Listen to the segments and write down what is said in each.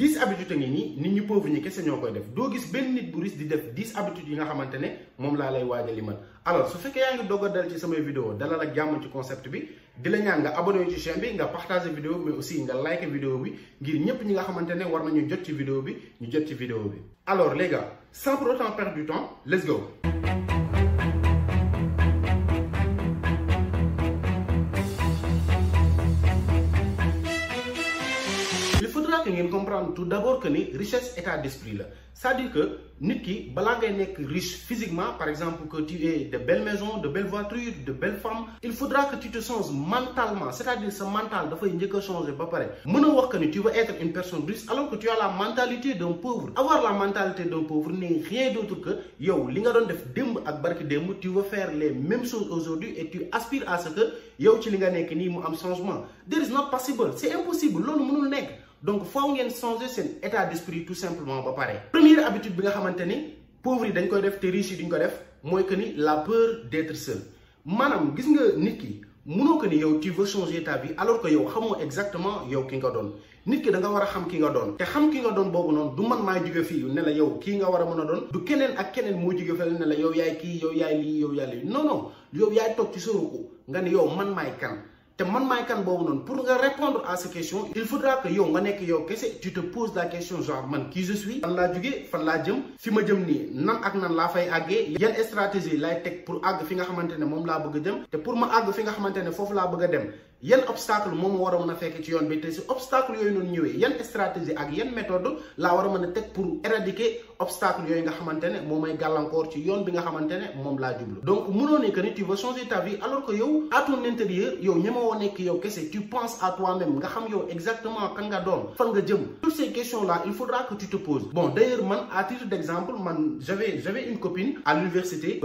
10 habitudes ngi nii nit ñu pauvre ñi kese ñoo koy def doo gis benn nit bu riche di def 10 habitudes yi nga xamante ne moom laa lay waaj a limal. alors su fekkee yaa ngi doog a dal ci samay vidéo dalal ak jàmm ci concept bi di la ñaan nga abonné ci chaîne bi nga partagé vidéo mais aussi nga like vidéo bi ngir ñëpp ñi nga xamante ne war nañu jot ci vidéo bi ñu jot ci vidéo bi. alors les gars sans pour autant perdre du temps let's go. que ngeen comprendre tout d'abord que ni richesse état d'esprit la c'est-à-dire que nit ki balaa ngay nekk riche physiquement par exemple que tu aies de belles maisons de belles voitures de belles femmes il faudra que tu te changes mentalement c'est-à-dire sa mental dafay njëkk a changer ba pare mën a wax que ni tu vas être une personne riche alors que tu as la mentalité d'un pauvre. Avoir la mentalité d'un pauvre n'est rien d'autre que yow li nga doon def démb ak barki démb tu vas faire les mêmes choses aujourd'hui et tu aspires à ce que yow ci li nga nekk nii mu am changement. There is not possible, c'est impossible, loolu mënul nekk. Donc faaw ngeen changer seen état d'esprit tout simplement ba pare. Première habitude bi nga xamante ni pauvres yi dañ koy def te riches yi duñ ko def mooy que ni la peur d'être seul maanaam gis nga nit ki mënoo que ni yow tu veux changer ta vie alors que yow xamoo exactement yow ki nga doon. nit ki da nga war a xam ki nga doon te xam ki nga doon boobu noonu du man maa jóge fii ne la yow kii nga war a mën a doon du keneen ak keneen moo jóge fële ne la yow yaay kii yow yaay lii yow yaay lii non non yow yaay toog ci sa ruku nga ne yow man maay kan. te man maay kan boobu noonu pour nga répondre à ces questions il faudra que yow nga nekk yow kese tu te poses la question genre man qui je suis fan laa jógee fan laa jëm fi ma jëm nii nan ak nan laa fay àggee yan stratégie lay teg pour àgg fi nga xamante ne moom laa bëgg a dem te pour ma àgg fi nga xamante ne foofu laa bëgg a dem yan obstacle moom war a mën a fekk ci yoon bi te si obstacle yooyu noonu ñëwee yan stratégie ak yan méthode laa war a mën a teg pour éradiquer obstacle yooyu nga xamante ne moom may gàllankoor ci yoon bi nga xamante ne moom laa jublu. donc mënoo ne que ni tu veux changer ta vie alors que yow à ton intérieur yow ñemewoo nekk yow kese tu penses à toi-même nga xam yow exactement kan nga doon fan nga jëm. toutes ces questions là il faudra que tu te poses. bon d'ailleurs man à titre d'exemple man j'avais une copine à l'université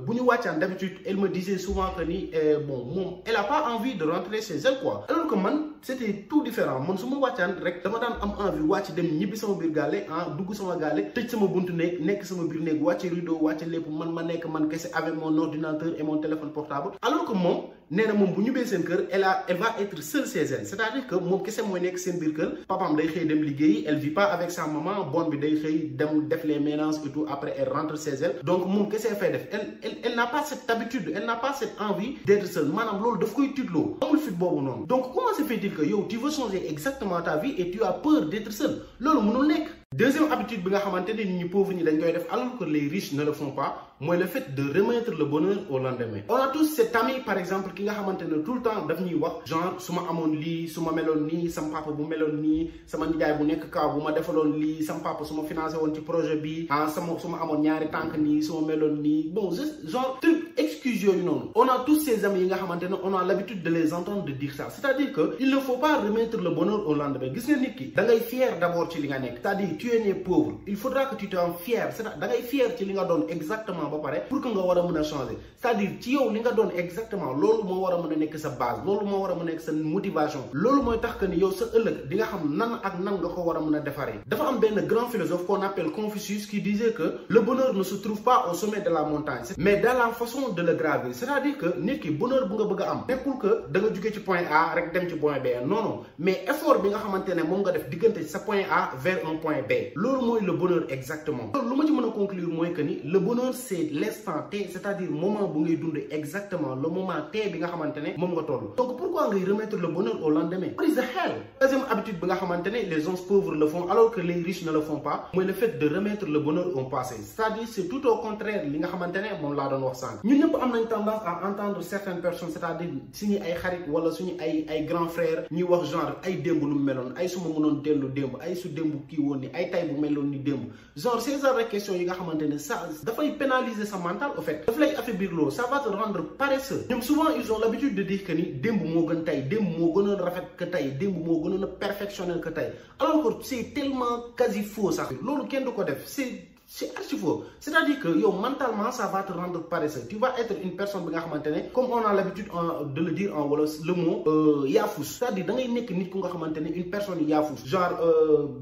bu ñu wàccaan d'habitude elle me disait souvent que ni bon moom elle a pas envie de rentrer chez elle quoi alors que man c'était tout différent man su ma wàccaan rek dama daan am envie wàcc dem ñibbi sama biir gaale dugg sama gaale tëj sama buntu néeg nekk sama biir néeg wàcce rideau wàcce lépp man ma nekk man kese avec mon ordinateur et mon téléphone portable alors que moom nee na moom bu ñibbee seen kër elle va être seule chez elle c'est-à-dire que moom kese mooy nekk seen biir kër papaam day xëy dem liggéeyi elle vit pas avec sa maman bon bi day xëy dem def les ménages et tout après elle rentre chez elle donc moom kese fay def elle n'a pas cette habitude elle n'a pas cette envie d'être seule maanaam loolu daf koy tiitloo amul fit boobu noonu donc comment se fait-il que yow tu veux changer exactement ta vie et tu as peur d'être seul loolu mënul nekk. Deuxième habitude bi nga xamante ne nit ñi pauvres ñi dañ koy def alors que les riches ne le font pas mooy le fait de remettre le bonheur au lendemain. On a tous cet ami par exemple ki nga xamante ne tout le temps daf ñuy wax genre su ma amoon lii su ma meloon nii sama papa bu meloon nii sama nijaay bu nekk kaw bu ma defaloon lii sama papa su ma financé woon ci projet bi sama su ma amoon ñaari tànk nii su ma meloon nii bon genre truc excuse yooyu noonu. On a tous ces amis yi nga xamante ne on a l'habitude de les entendre de dire ça c'est-à-dire que il ne faut pas remettre le bonheur au lendemain gis nga nit ki da ngay fier d'abord ci li nga nekk c'est-à-dire tu es né pauvre il faudra que tu te en fier c'est-à-dire da ngay fier ci li nga doon exactement ba pare pour que nga war a mën a changer c'est-à-dire ci yow li nga doon exactement loolu moo war a mën a nekk sa base loolu moo war a mën a nekk sa motivation loolu mooy tax que ni yow sa ëllëg di nga xam nan ak nan nga ko war a mën a defaree. dafa am benn grand philosophe qu'on appelle Confucius qui disait que le bonheur ne se trouve pas au sommet de la montagne mais dans la façon de le gravir c'est-à-dire que nit ki bonheur bu nga bëgg a am nekkul que da nga jóge ci point A rek dem ci point B non mais effort bi nga xamante ne moom nga def diggante sa point A vers un point B loolu mooy le bonheur exactement. loolu lu ma ci mën a conclure mooy que ni le bonheur c'est l'instant T c'est-à-dire moment bu ngay dund exactement le moment T bi nga xamante ne moom nga toll. donc pourquoi ngay remettre le bonheur au lendemain. what is the hell. deuxième habitude bi nga xamante ne les gens pauvres le font alors que les riches ne le font pas mooy le fait de remettre le bonheur au passé c'est-à-dire c'est tout au contraire li nga xamante ne moom laa doon wax sànq. ñun ñëpp am nañ tendance à entendre certaines personnes c'est-à-dire suñu ay xarit wala suñu ay grands frères ñuy wax genre ay démb nu mu meloon ay su ma mënoon dellu démb ay su démb kii woon ni ay tay bu meloon ni démb genre ces genres de questions yi nga xamante ne ça dafay pénaliser sa mental au fait daf lay affaiblir loo ça va te rendre paresseux. ñoom souvent ils ont l'habitude de dire que ni démb moo gën tey démb moo gënoon rafet que tey démb moo gënoon a perfectionnel que tey alors que c'est tellement quasi faux sax loolu kenn du ko def c'est c'est archi faux. C'est-à-dire que yo, mentalement ça va te rendre paresseux. Tu vas être une personne bi nga xamantene comme on a l'habitude de le dire en wolof le mot yaafus. C'est-à-dire da ngay nek nit ku nga xamantene une personne yaafus. Genre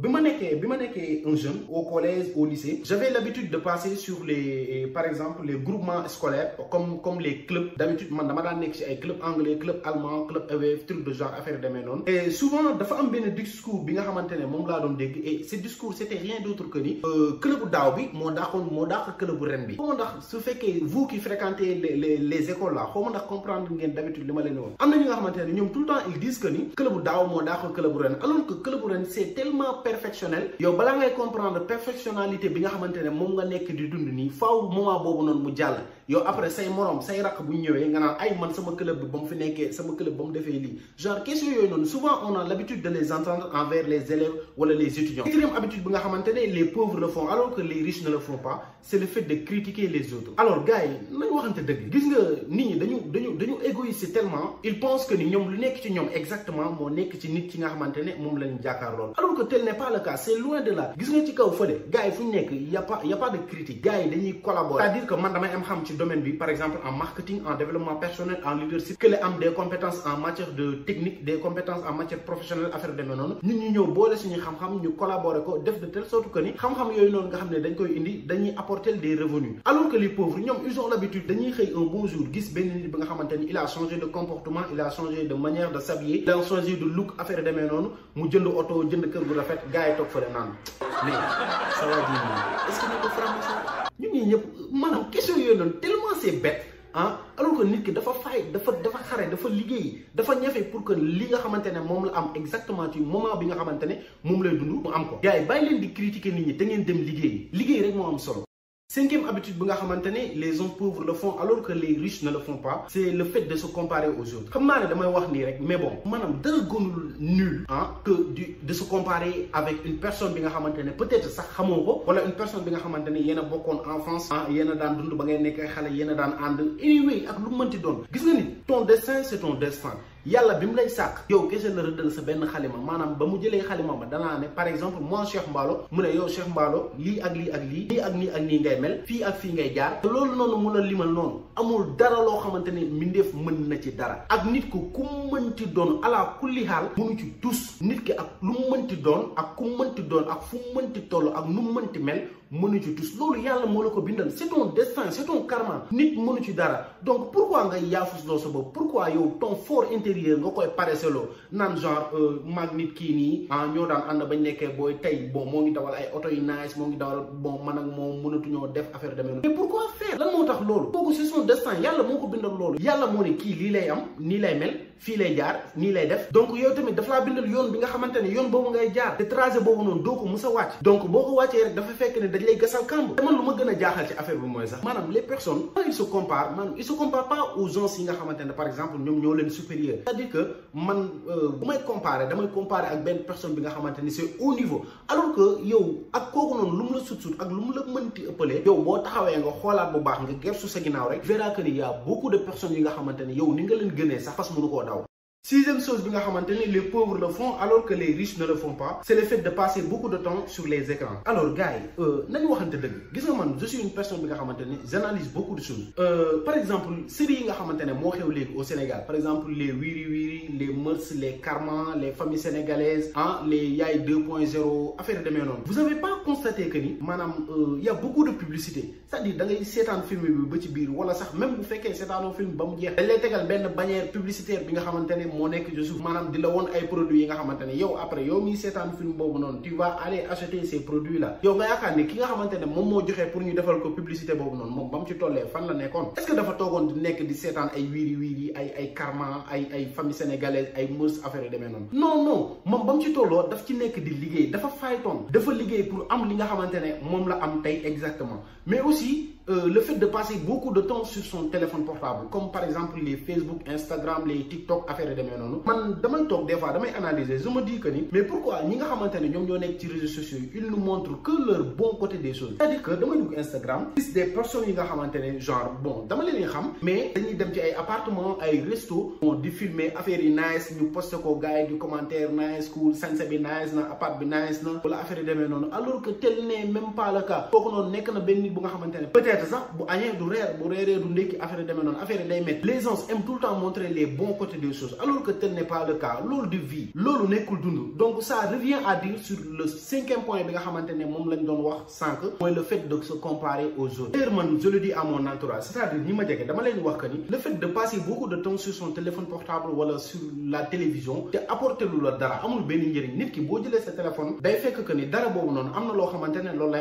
bima nekkee un jeune au collège, au lycée, j'avais l'habitude de passer sur les par exemple les groupements scolaires comme les clubs. D'habitude man dama daan nekk ci ay club anglais, club allemand, club EWF, truc de genre affaire demee noonu. Et souvent dafa am benn discours bi nga xamantene moom laa doon dégg et ce discours c'était rien d'autre que ni club daaw bi moo dàq club bu ren bi. xaw ma ndax su fekkee vous qui fréquentez les écoles là xaw ma ndax comprendre ngeen d'habitude li ma leen wax. am na ñi nga xamante ne ñoom tout le temps ils disent que ni club bu daaw moo dàq club bu ren alors que club bu ren c'est tellement perfectionnel. yow balaa ngay comprendre perfectionnalité bi nga xamante ne moom nga nekk di dund nii faaw moment boobu noonu mu jàll. yow après say morom say rakk bu ñu ñëwee nga naan ay man sama club bi ba mu fi nekkee sama club ba mu defee lii genre question yooyu noonu souvent on a l'habitude de les entendre envers les élèves wala les étudiants. Quatrième habitude bi nga xamante ne les pauvres le font alors que les riches ne le font pas, c'est le fait de critiquer les autres. Alors gars yi nañu waxante dëgg gis nga nit ñi dañu égoïste tellement ils pensent que ni ñoom lu nekk ci ñoom exactement moo nekk ci nit ki nga xamante ne moom lañu jàkkaarlool alors que tel n'est pas le cas, c'est loin de là. Gis nga ci kaw fële gars yi fu ñu nekk y a pas de critique, gars yi dañuy collaborer. C'est-à-dire que man damay am xam ci domaine bi par exemple en marketing, en développement personnel, en leadership, que les am des compétences en matière de technique, des compétences en matière professionnelle affaire demee noonu ñun ñu ñëw boole suñu xam-xam ñu collaborer ko def de telle sorte que ni xam-xam yooyu noonu nga xam ne dañ koy indi dañuy apporter des revenus. Alors que les pauvres ñoom ils ont l'habitude dañuy xëy un bon jour gis benn nit bi nga xamante ni il a changé de comportement, il a changé de manière de s'habiller, il a changé de look affaire demee noonu mu jënd oto jënd kër gu rafet gars yi toog fële naan mais ça va dire est-ce que ñu ko franc ñun ñii ñëpp maanaam question yooyu noonu tellement c'est bête. Alors que nit ki dafa fay dafa xare dafa liggéey dafa ñafe pour que li nga xamante ne moom la am exactement ci moment bi nga xamante ne moom lay dund mu am ko. gars yi bàyyi leen di critiquer nit ñi te ngeen dem liggéey rek moo am solo. Cinquième habitude bi nga xamante ne les hommes pauvres le font alors que les riches ne le font pas, c'est le fait de se comparer aux autres. xam naa ne damay wax nii rek mais bon maanaam dara gënul nul que de se comparer avec une personne bi nga xamante ne peut-être sax xamoo ko wala une personne bi nga xamante ne yéen a bokkoon enfance yéen a daan dund ba ngay nekk ay xale yéen a daan ànd anyway ak lu mënti doon. gis nga ni ton destin c'est ton destin. yàlla bi mu lay sàkk yow kese la rëddal sa benn xalima maanaam ba mu jëlee xalima ba danaa ne par exemple moi Cheikh Mballo mu ne yow Cheikh Mballo lii ak lii ak lii lii ak nii ak nii ngay mel fii ak fii ngay jaar loolu noonu mu la limal noonu amul dara loo xamante ne mbindeef mën na ci dara ak nit ku mënti doon ala kulli xaal mënu ci tus nit ki ak lu mu mënti doon ak ku mënti doon ak fu mu mënti toll ak nu mu mënti mel mënu ci tus loolu yàlla moo la ko bindal c'est ton destin c'est ton karma nit mënu ci dara donc pourquoi ngay yaafus loo sa bopp pourquoi yow ton fort intérieur nga koy pareseloo naan genre mag nit kii nii ñoo daan ànd bañ nekkee booy tey bon moo ngi dawal ay oto yu nice moo ngi dawal bon man ak moom mënatuñoo def affaire demee noonu mais pourquoi faire lan moo tax loolu kooku c'est son destin yàlla moo ko bindal loolu yàlla moo ne kii lii lay am nii lay mel fii lay jaar nii lay def donc yow tamit dafa laa bindal yoon bi nga xamante ne yoon boobu ngay jaar te tracé boobu noonu doo ko mës a wàcc donc boo ko wàccee rek dafa fekk ne dañ lay gasal kàmb te man lu ma gën a jaaxal ci affaire bi mooy sax maanaam les personnes quand ils se comparent maanaam ils se comparent pas aux gens yi nga xamante ne par exemple ñoom ñoo leen supérieur c'est-à-dire que man bu may comparer damay comparer ak benn personne bi nga xamante ni c'est haut niveau alors que yow ak kooku noonu lu mu la sut ak lu mu la mënti ëppalee yow boo taxawee nga xoolaat bu baax nga gersu sa ginnaaw rek verra que ni y a beaucoup de personnes yi nga xamante ne yow ni nga leen gënee sax fas mënu koo daw. Sixième chose bi nga xamante ni les pauvres le font alors que les riches ne le font pas, c'est le fait de passer beaucoup de temps sur les écrans. Alors gars yi nañu waxante dëgg gis nga man je suis une personne bi nga xamante ni j'analyse beaucoup de choses. Par exemple séries yi nga xamante ne moo xew léegi au Sénégal par exemple les Wiri Wiri les Mœurs les Karma les familles sénégalaises les Yaay 2.0 affaire demee noonu. Vous avez pas constaté que ni maanaam y a beaucoup de publicité c'est-à-dire da ngay seetaan film bi ba ci biir wala sax même bu fekkee seetaanoo film ba mu jeex dañ lay tegal benn bannière publicitaire bi nga xamante ne moo nekk ci suuf maanaam di la woon ay produits yi nga xamante ne yow après yow miy seetaan film boobu noonu tu vas aller acheter ces produits là yow nga yaakaar ne ki nga xamante ne moom moo joxee pour ñu defal ko publicité boobu noonu moom ba mu ci tollee fan la nekkoon est-ce que dafa toogoon di nekk di seetaan ay Wiri Wiri ay Karma ay famille sénégalaise ay Mœurs affaire yi demee noonu non moom ba mu ci tolloo daf ci nekk di liggéey dafa faytoon dafa liggéey pour am li nga xamante ne moom la am tey exactement mais aussi le fait de passer beaucoup de temps sur son téléphone portable, comme par exemple les Facebook, Instagram, les TikTok, affaires de non. Man, damay tok des fois, damay analyser, je me dis que ni, mais pourquoi ñi nga xamantene ñom ñoo nek ci réseaux sociaux, ils nous montrent que leur bon côté des choses. C'est-à-dire que damay dugg Instagram, gis des personnes yi nga xamantene genre bon, dama leen xam, mais dañuy dem ci ay appartement, ay resto, bon di filmer affaire yi nice, ñu poster ko gaay du commentaire nice, cool, sanse bi nice na, appart bi nice na, wala affaire de non. Alors que tel n'est même pas le cas. Kooku non nek na ben nit bu nga xamantene peut-être ça, bu añee du reer bu reeree du ndekki affaire demee noonu affaire day métti. Les gens aiment tout le temps montrer les bons côtés des choses alors que tel n'est pas le cas. Loolu di vie loolu nekkul dund. Donc ça revient à dire sur le 5e point bi nga xamante ne moom lañ doon wax sànq mooy le fait de se comparer aux autres. D'ailleurs man je le dis à mon entourage, c'est-à-dire ñi ma jege dama leen wax que ni le fait de passer beaucoup de temps sur son téléphone portable wala sur la télévision te apporter lu la dara amul benn njëriñ. Nit ki boo jëlee sa téléphone day fekk que ni dara boobu noonu am na loo xamante ne loolu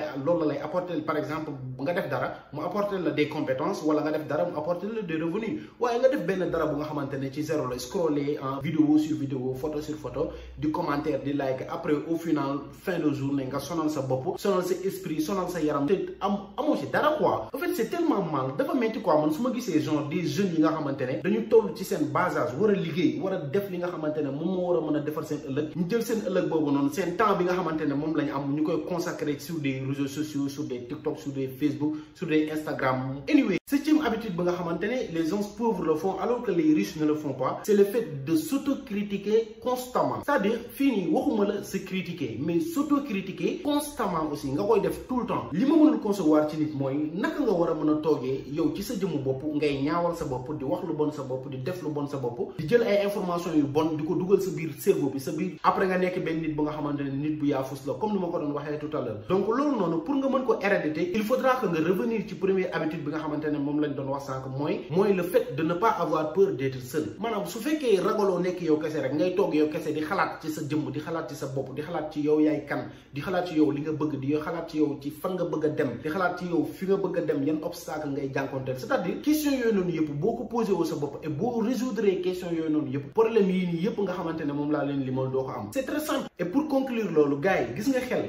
la lay apporter. Par exemple nga def dara mu apporter la des compétences wala nga def dara mu apporter la des revenus waaye nga def benn dara bu nga xamante ne ci zéro la scroller en vidéo sur vidéo photo sur photo di commentaire di like après au final fin de journée nga sonal sa bopp sonal sa esprit sonal sa yaram te amoo ci dara quoi. En fait c'est tellement mal dafa metti quoi. Man su ma gisee genre des jeunes yi nga xamante ne dañu toll ci seen bas âge war a liggéey war a def li nga xamante ne moom moo war a mën a defar seen ëllëg ñu jël seen ëllëg boobu noonu seen temps bi nga xamante ne moom lañu am ñu koy consacrer sur des réseaux sociaux, sur des TikTok, sur des Facebook, sur des Instagram. Anyway, 7e habitude que les gens pauvres le font alors que les riches ne le font pas, c'est le fait de s'auto-critiquer constamment. C'est-à-dire, fini, waxuma la se critiquer, mais s'auto-critiquer constamment aussi. Nga koy def tout le temps. Li ma mënul concevoir ci nit mooy naka nga war a mën a toogee yow ci sa jëmu bopp ngay ñaawal sa bopp di wax lu bon sa bopp di def lu bon sa bopp di jël ay informations yu bon di ko dugal sa biir cerveau bi sa biir après nga nekk benn nit bu nga xamante ne nit bu yaafus la comme ni ma ko doon waxee tout à l'heure. Donc loolu noonu pour nga mën ko héréditer il faudra que nga revenir ci première habitude bi nga xamante ne moom lañ doon wax sànq mooy le fait de ne pas avoir peur d'être seul. Maanaam su fekkee ragaloo nekk yow kese rek ngay toog yow kese di xalaat ci sa jëmm di xalaat ci sa bopp di xalaat ci yow yaay kan di xalaat ci yow li nga bëgg di xalaat ci yow ci fan nga bëgg a dem di xalaat ci yow fi nga bëgg a dem yan obstacle ngay jànkonteel. C'est-à-dire question yooyu noonu yëpp boo ko posé woo sa bopp et boo résoudre question yooyu noonu yëpp problème yii nii yëpp nga xamante ne moom laa leen limal doo ko am. C'est très simple. Et pour conclure loolu gars yi gis nga xel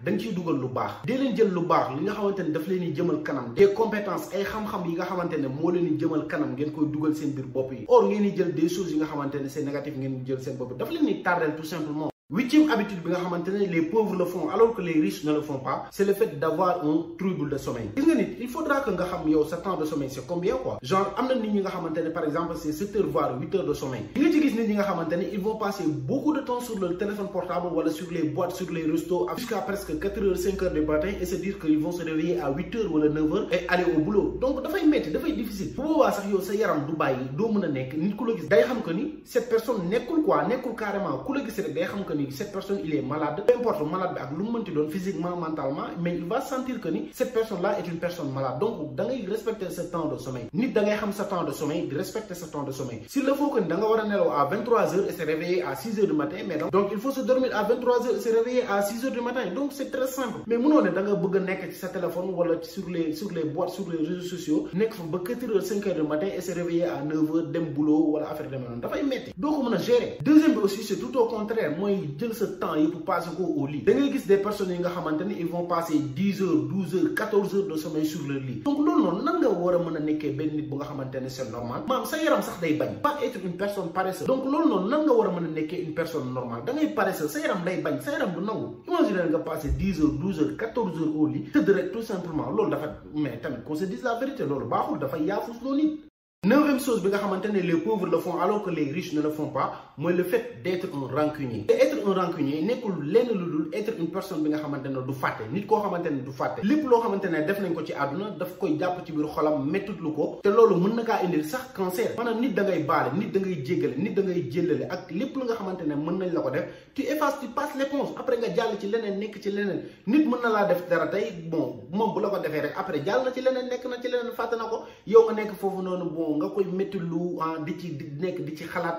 dañ ciy dugal lu baax dee leen jël lu baax li nga xamante ne daf leen di jëmal kanam des compétences ay xam-xam yi nga xamante ne moo leen di jëmal kanam ngeen koy dugal seen biir bopp yi. Or ngeen di jël des choses yi nga xamante ne c'est négatif ngeen jël seen bopp daf leen di tardel tout simplement. 8e habitude bi nga xamante ne les pauvres le font alors que les riches ne le font pas, c'est le fait d'avoir un trouble de sommeil. Gis nga nit il faudra que nga xam yow sa temps de sommeil c'est combien quoi. Genre am na nit ñi nga xamante ne par exemple c'est 7 heures voire 8 heures de sommeil. Di nga ci gis nit ñi nga xamante ne ils vont passer beaucoup de temps sur leur téléphone portable wala sur les boîtes sur les restos jusqu'à presque 4 heures 5 heures du matin et se dire qu'ils vont se réveiller à 8 heures wala 9 heures et aller au boulot. Donc dafay métti dafay difficile. Bu boobaa sax yow sa yaram du bàyyi doo mën a nekk nit ku la gis day xam que ni cette personne nekkul quoi nekkul carrément ku la gis rek day xam que ni cette personne il est malade, peu importe malade bi ak lu mu mënti doon physiquement mentalement, mais il va sentir que ni cette personne là est une personne malade. Donc da ngay respecter ce temps de sommeil. Nit da ngay xam sa temps de sommeil di respecter ce temps de sommeil. S'il le faut que da nga war a nelaw à 23h et se réveiller à 6h du matin, mais donc il faut se dormir à 23h et se réveiller à 6h du matin. Donc c'est très simple. Mais mënoo ne da nga bëgg a nekk ci sa téléphone wala sur les boîtes sur les réseaux sociaux nekk fa ba 4h 5h du matin et se réveiller à 9h dem boulot wala affaire demee noonu dafay metti doo ko mën a gérer. Deuxième bi aussi c'est tout au contraire mooy jël sa temps pour passer au lit. Da ngay gis des personnes yi nga xamante ni ils vont passer 10 heures 12 heures 14 heures de sommeil sur leur lit. Donc loolu noonu nan nga war a mën a nekkee benn nit bu nga xamante ne c'est normal maanaam sa yaram sax day bañ pas être une personne paresseuse. Donc loolu noonu nan nga war a mën a nekkee une personne normale da ngay paresseuse sa yaram day bañ sa yaram du nangu. Imagine nga passer 10 heures 12 heures 14 heures au lit tëdd rek tout simplement loolu dafa mais tamit qu'on se dise la vérité loolu baaxul dafa yaafus loo nit. 9e chose bi nga xamante ne les pauvres le font alors que les riches ne le font pas mooy le fait d'être un rancunier. Et être un rancunier nekkul lenn lu dul être une personne bi nga xamante ne du fàtte nit koo xamante ne du fàtte lépp loo xamante ne def nañ ko ci àdduna daf koy jàpp ci biir xolam mettitlu ko te loolu mën na kaa indil sax cancer. Maanaam nit da ngay baale nit da ngay jéggale nit da ngay jéllale ak lépp lu nga xamante ne mën nañ la ko def tu effaces tu passes l'éponge après nga jàll ci leneen nekk ci leneen nit mën na laa def dara tey bon moom bu la ko defee rek après jàll na ci leneen nekk na ci leneen fàtte na ko yow nga nekk foofu noonu bon nga koy métti lu di ci nekk di ci xalaat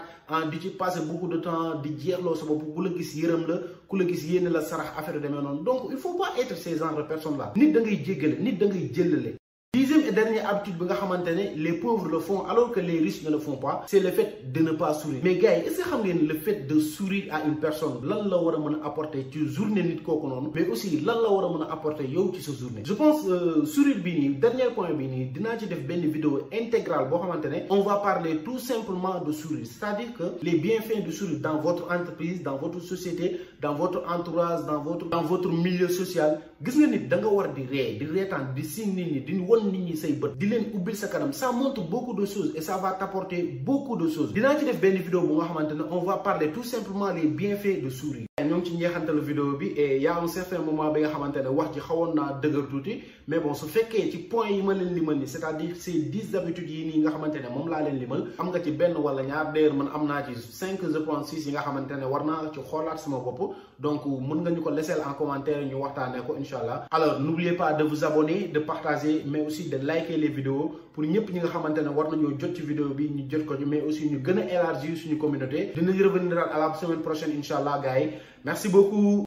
di ci passer beaucoup de temps di jeexloo sa bopp ku la gis yërëm la ku la gis yéene la sarax affaire demee noonu. Donc il faut pas être ces genres de personnes là nit da ngay jéggale nit da ngay jëllale Dixième et dernière habitude bi nga xamantene les pauvres le font alors que les riches ne le font pas, c'est le fait de ne pas sourire. Mais gars, est-ce que xam ngeen le fait de sourire à une personne lan la war a mën a apporter ci journée nit kooku noonu, mais aussi lan la war a mën a apporter yow ci sa journée. Je pense sourire bi nii dernier point bi nii dinaa ci def benn vidéo intégrale boo xamantene on va parler tout simplement de sourire, c'est-à-dire que les bienfaits du sourire dans votre entreprise, dans votre société, dans votre entourage, dans votre milieu social. Gis nga nit da nga war di ree di reetaan di signe nit ñi di won nit ñi say bët di leen ubbil sa kanam, ça montre beaucoup de choses et ça va t'apporter beaucoup de choses. Dinaa ci def benn vidéo bu nga xamante ne on va parler tout simplement les bienfaits de sourire. ñoo ngi ci njeexantalu vidéo bi et y a un certain moment bi nga xamante ne wax ji xawoon naa dëgër tuuti, mais bon su fekkee ci point yi ma leen limal ni c'est-à-dire ces 10 habitudes yi nii nga xamante ne moom laa leen limal am nga ci benn wala ñaar, d'ailleurs man am naa ci 5 je pense 6 yi nga xamante ne war naa ci xoolaat sama bopp, donc mën nga ñu ko laisser en commentaire ñu waxtaanee ko inshallah. Alors n'oubliez pas de vous abonner, de partager, mais aussi de liker les vidéos pour ñëpp ñi nga xamante ne war nañoo jot ci vidéo bi ñu jot ko ci, mais aussi ñu gën a élargir suñu communauté. Dinañ revenir à la semaine prochaine inshallah gars yi. Merci beaucoup.